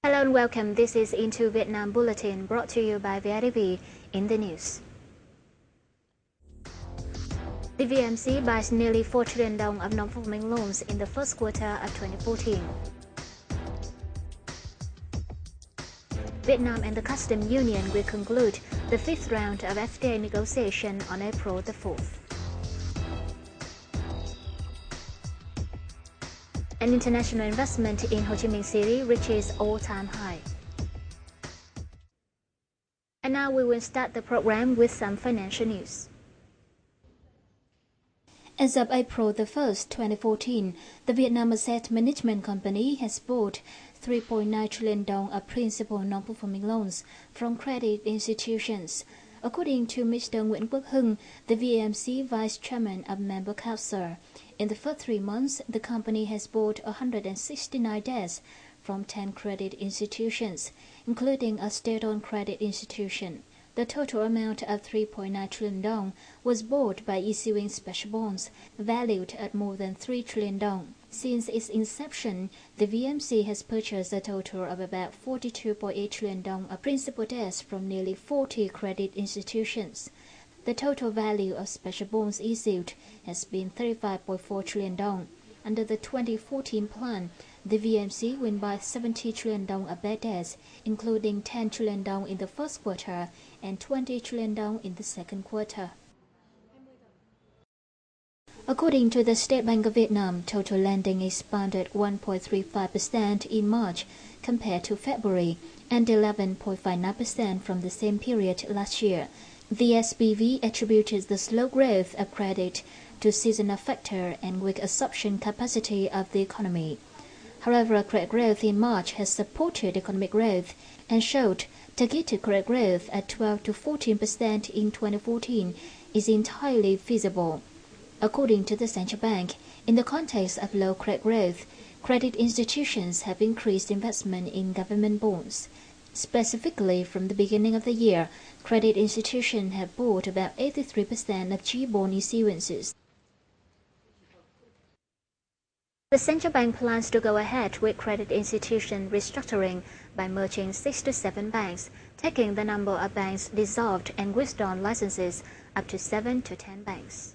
Hello and welcome. This is Into Vietnam Bulletin brought to you by VITV in the news. The VMC buys nearly 4 trillion dong of non-performing loans in the first quarter of 2014. Vietnam and the Customs Union will conclude the fifth round of FTA negotiation on April the 4th. And international investment in Ho Chi Minh City reaches all-time high. And now we will start the program with some financial news. As of April the 1st, 2014, the Vietnam Asset Management Company has bought 3.9 trillion dong of principal non-performing loans from credit institutions. According to Mr. Nguyễn Quốc Hưng, the VMC Vice Chairman of Member Council, in the first 3 months, the company has bought 169 debts from 10 credit institutions, including a state-owned credit institution. The total amount of 3.9 trillion dong was bought by issuing special bonds valued at more than 3 trillion dong. Since its inception, the VMC has purchased a total of about 42.8 trillion dong of principal debts from nearly 40 credit institutions. The total value of special bonds issued has been 35.4 trillion dong. Under the 2014 plan, the VMC will buy 70 trillion dong of bad debts, including 10 trillion dong in the first quarter and 20 trillion dong in the second quarter. According to the State Bank of Vietnam, total lending expanded 1.35% in March compared to February and 11.59% from the same period last year. The SBV attributed the slow growth of credit to seasonal factor and weak absorption capacity of the economy. However, credit growth in March has supported economic growth and showed targeted credit growth at 12 to 14% in 2014 is entirely feasible. According to the central bank, in the context of low credit growth, credit institutions have increased investment in government bonds. Specifically, from the beginning of the year, credit institutions have bought about 83% of G-bond issuances. The central bank plans to go ahead with credit institution restructuring by merging 6 to 7 banks, taking the number of banks dissolved and withdrawn licenses up to 7 to 10 banks.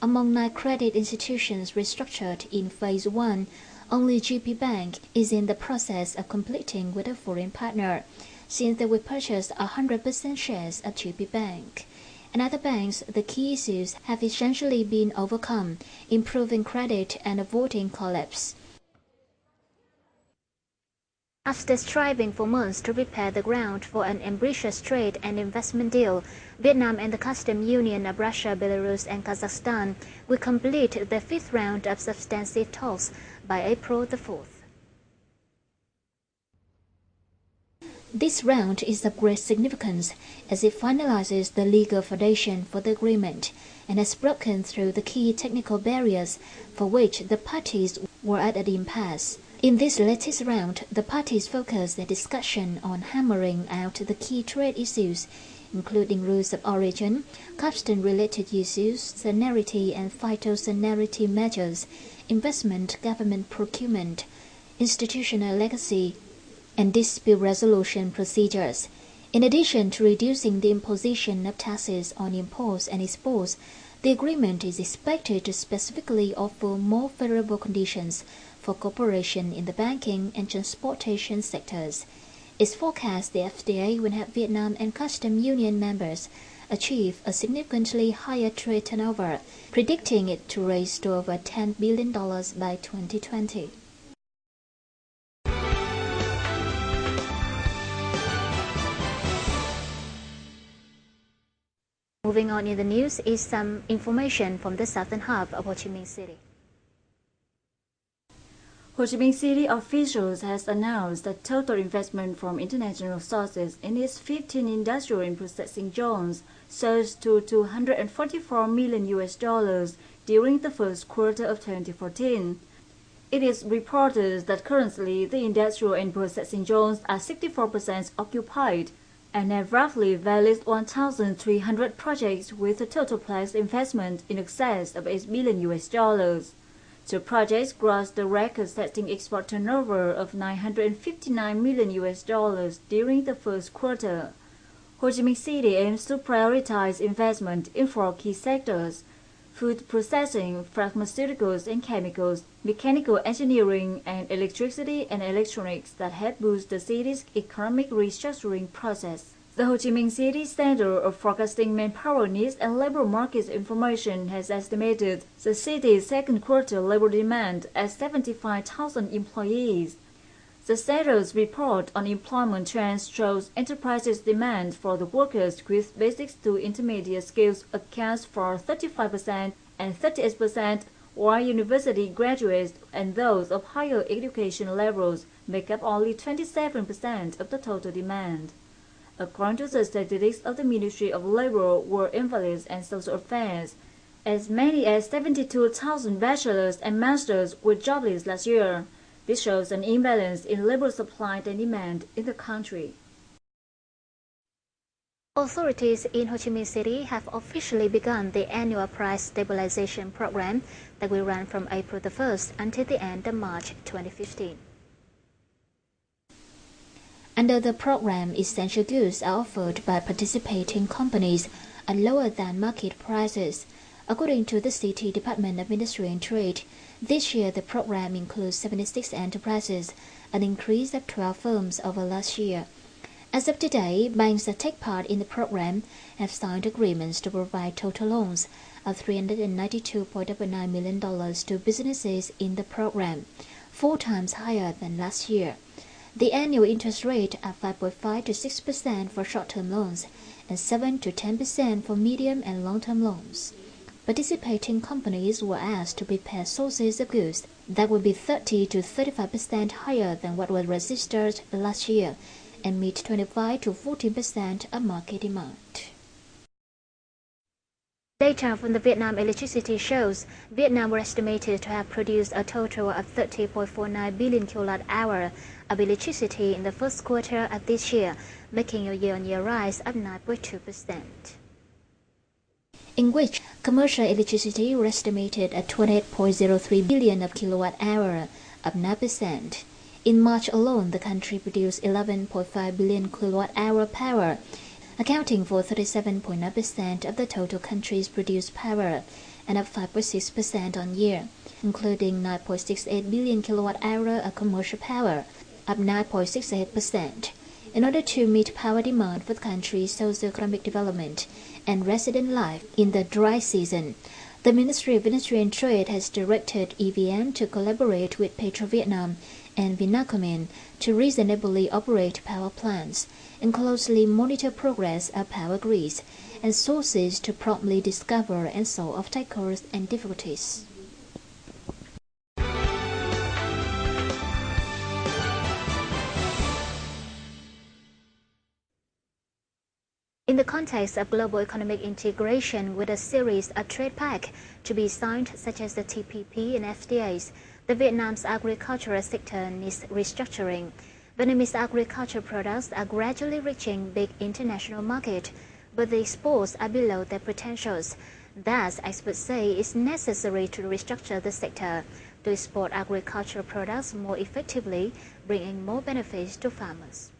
Among 9 credit institutions restructured in Phase 1, only GP Bank is in the process of completing with a foreign partner, since they will purchase 100% shares of GP Bank. In other banks, the key issues have essentially been overcome, improving credit and avoiding collapse. After striving for months to prepare the ground for an ambitious trade and investment deal, Vietnam and the Customs Union of Russia, Belarus and Kazakhstan will complete the fifth round of substantive talks by April the 4th. This round is of great significance as it finalizes the legal foundation for the agreement and has broken through the key technical barriers for which the parties were at an impasse. In this latest round, the parties focused their discussion on hammering out the key trade issues, including rules of origin, customs-related issues, sanitary and phytosanitary measures, investment, government procurement, institutional legacy, and dispute resolution procedures. In addition to reducing the imposition of taxes on imports and exports, the agreement is expected to specifically offer more favorable conditions for cooperation in the banking and transportation sectors. It's forecast the FTA will help Vietnam and Customs Union members achieve a significantly higher trade turnover, predicting it to rise to over $10 billion by 2020. Moving on in the news is some information from the southern hub of Ho Chi Minh City. Ho Chi Minh City officials has announced that total investment from international sources in its 15 industrial and processing zones surged to $244 million during the first quarter of 2014. It is reported that currently the industrial and processing zones are 64% occupied and have roughly valued 1,300 projects with a total planned investment in excess of $8 billion. Two projects grossed the record-setting export turnover of $959 million during the first quarter. Ho Chi Minh City aims to prioritize investment in four key sectors: food processing, pharmaceuticals and chemicals, mechanical engineering, and electricity and electronics that help boost the city's economic restructuring process. The Ho Chi Minh City Center of Forecasting Manpower Needs and Labor Markets Information has estimated the city's second quarter labor demand at 75,000 employees. The center's report on employment trends shows enterprises' demand for the workers with basic to intermediate skills accounts for 35% and 38%, while university graduates and those of higher education levels make up only 27% of the total demand. According to the statistics of the Ministry of Labor, Work Invalids and Social Affairs, as many as 72,000 bachelors and masters were jobless last year. This shows an imbalance in labor supply and demand in the country. Authorities in Ho Chi Minh City have officially begun the annual price stabilization program that will run from April the 1st until the end of March 2015. Under the program, essential goods are offered by participating companies at lower than market prices. According to the City Department of Industry and Trade, this year the program includes 76 enterprises, an increase of 12 firms over last year. As of today, banks that take part in the program have signed agreements to provide total loans of $392.9 million to businesses in the program, 4 times higher than last year. The annual interest rate are 5.5 to 6% for short-term loans and 7 to 10% for medium and long-term loans. Participating companies were asked to prepare sources of goods that would be 30 to 35% higher than what was registered last year and meet 25 to 14% of market demand. Data from the Vietnam electricity shows Vietnam was estimated to have produced a total of 30.49 billion kilowatt-hour of electricity in the first quarter of this year, making a year-on-year rise of 9.2%. In which commercial electricity was estimated at 28.03 billion of kilowatt-hour, up 9%. In March alone, the country produced 11.5 billion kilowatt-hour power, accounting for 37.9% of the total country's produced power, and up 5.6% on year, including 9.68 billion kilowatt-hour of commercial power, up 9.68%. In order to meet power demand for the country's socio-economic development and resident life in the dry season, the Ministry of Industry and Trade has directed EVN to collaborate with PetroVietnam and Vinacomin to reasonably operate power plants and closely monitor progress of power grids and sources to promptly discover and solve obstacles and difficulties. In the context of global economic integration with a series of trade pacts to be signed such as the TPP and FTAs, the Vietnam's agricultural sector needs restructuring. Vietnamese agricultural products are gradually reaching big international market, but the exports are below their potentials. Thus, experts say it's necessary to restructure the sector to export agricultural products more effectively, bringing more benefits to farmers.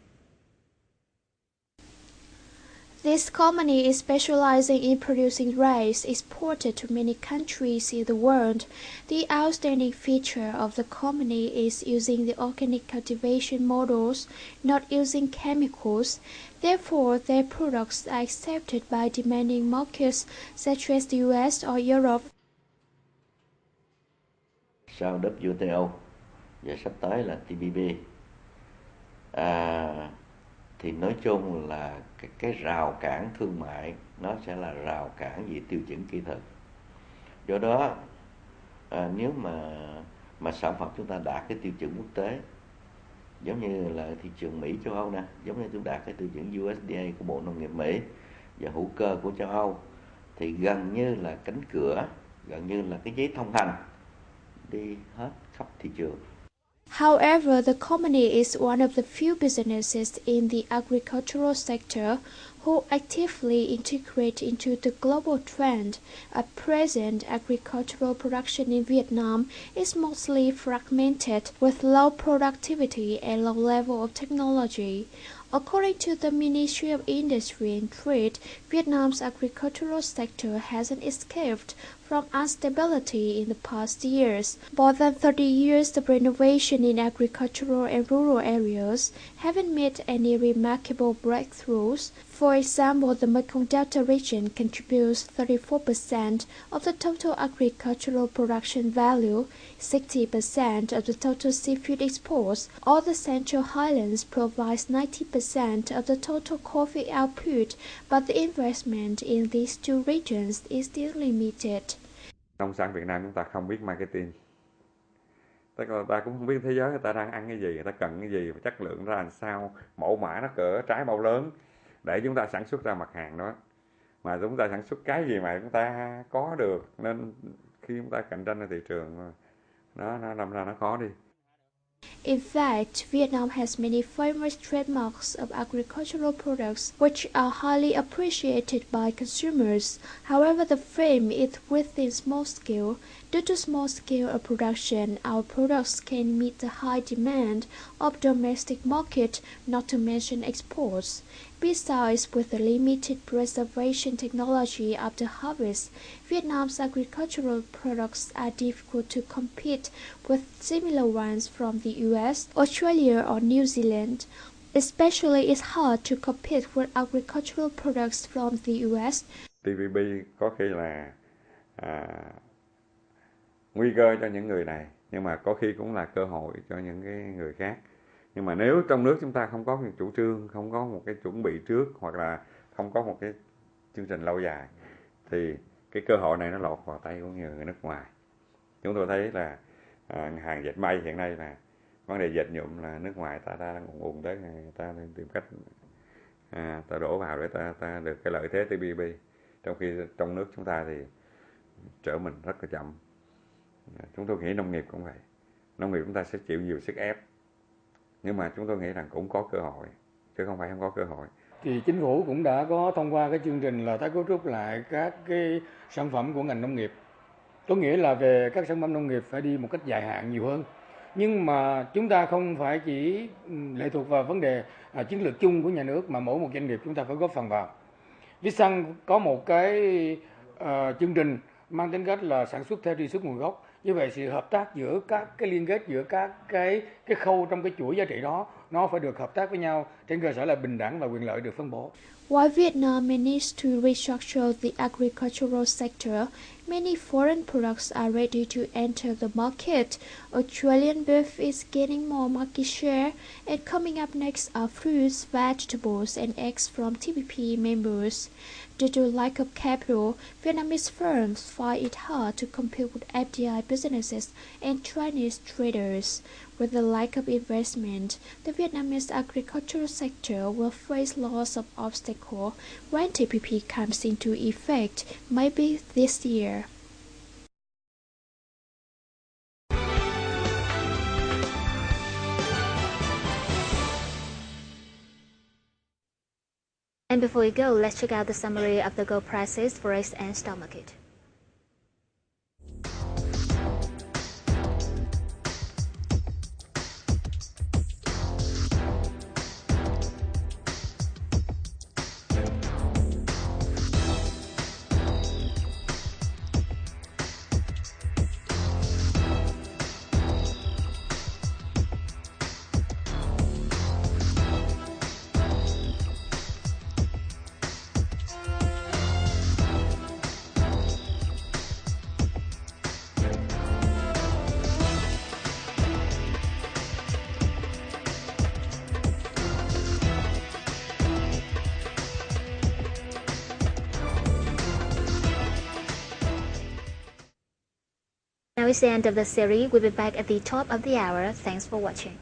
This company is specializing in producing rice exported to many countries in the world. The outstanding feature of the company is using the organic cultivation models, not using chemicals. Therefore, their products are accepted by demanding markets such as the US or Europe. Sau WTO và sắp tới là TPP, thì nói chung là cái rào cản thương mại nó sẽ là rào cản về tiêu chuẩn kỹ thuật. Do đó nếu mà sản phẩm chúng ta đạt cái tiêu chuẩn quốc tế, giống như là thị trường Mỹ, châu Âu nè, giống như chúng đạt cái tiêu chuẩn USDA của Bộ Nông nghiệp Mỹ và hữu cơ của châu Âu, thì gần như là cánh cửa, gần như là cái giấy thông hành đi hết khắp thị trường. However, the company is one of the few businesses in the agricultural sector who actively integrate into the global trend. At present, agricultural production in Vietnam is mostly fragmented with low productivity and low level of technology. According to the Ministry of Industry and Trade, Vietnam's agricultural sector hasn't escaped from instability in the past years. More than 30 years of renovation in agricultural and rural areas haven't made any remarkable breakthroughs. For example, the Mekong Delta region contributes 34% of the total agricultural production value, 60% of the total seafood exports. All the Central Highlands provides 90% of the total coffee output, but the investment in these two regions is still limited. Nông sản Việt Nam chúng ta không biết marketing. Tức là ta cũng không biết thế giới người ta đang ăn cái gì, người ta cần cái gì, và chất lượng ra làm sao, mẫu mã nó cỡ trái bao lớn để chúng ta sản xuất ra mặt hàng đó. Mà chúng ta sản xuất cái gì mà chúng ta có được, nên khi chúng ta cạnh tranh ở thị trường nó làm ra nó khó đi. In fact, Vietnam has many famous trademarks of agricultural products which are highly appreciated by consumers. However, the fame is within small scale. Due to small scale of production, our products can meet the high demand of domestic market, not to mention exports. Besides, with the limited preservation technology after harvest, Vietnam's agricultural products are difficult to compete with similar ones from the US, Australia or New Zealand. Especially, it's hard to compete with agricultural products from the US. TPP có khi là nguy cơ cho những người này, nhưng mà có khi cũng là cơ hội cho những cái người khác. Nhưng mà nếu trong nước chúng ta không có một chủ trương, không có một cái chuẩn bị trước, hoặc là không có một cái chương trình lâu dài, thì cái cơ hội này nó lọt vào tay của người nước ngoài. Chúng tôi thấy là hàng dệt may hiện nay là vấn đề dệt nhuộm là nước ngoài ta đang ùn tới, người ta tìm cách ta đổ vào để ta được cái lợi thế TPP, trong khi trong nước chúng ta thì trở mình rất là chậm. Chúng tôi nghĩ nông nghiệp cũng vậy, nông nghiệp chúng ta sẽ chịu nhiều sức ép, nhưng mà chúng tôi nghĩ rằng cũng có cơ hội, chứ không phải không có cơ hội. Thì chính phủ cũng đã có thông qua cái chương trình là tái cấu trúc lại các cái sản phẩm của ngành nông nghiệp. Có nghĩa là về các sản phẩm nông nghiệp phải đi một cách dài hạn nhiều hơn. Nhưng mà chúng ta không phải chỉ lệ thuộc vào vấn đề chiến lược chung của nhà nước, mà mỗi một doanh nghiệp chúng ta phải góp phần vào. Vietsan có một cái chương trình mang tính cách là sản xuất theo truy xuất nguồn gốc. Như vậy sự hợp tác giữa các cái liên kết giữa các cái khâu trong cái chuỗi giá trị đó nó phải được hợp tác với nhau trên cơ sở là bình đẳng và quyền lợi được phân bổ. While Vietnam may need to restructure the agricultural sector, many foreign products are ready to enter the market. Australian beef is gaining more market share, and coming up next are fruits, vegetables, and eggs from TPP members. Due to lack of capital, Vietnamese firms find it hard to compete with FDI businesses and Chinese traders. With the lack of investment, the Vietnamese agricultural sector will face lots of obstacles when TPP comes into effect, maybe this year. And before we go, let's check out the summary of the gold prices, forex, and stock market. Now is the end of the series. We'll be back at the top of the hour. Thanks for watching.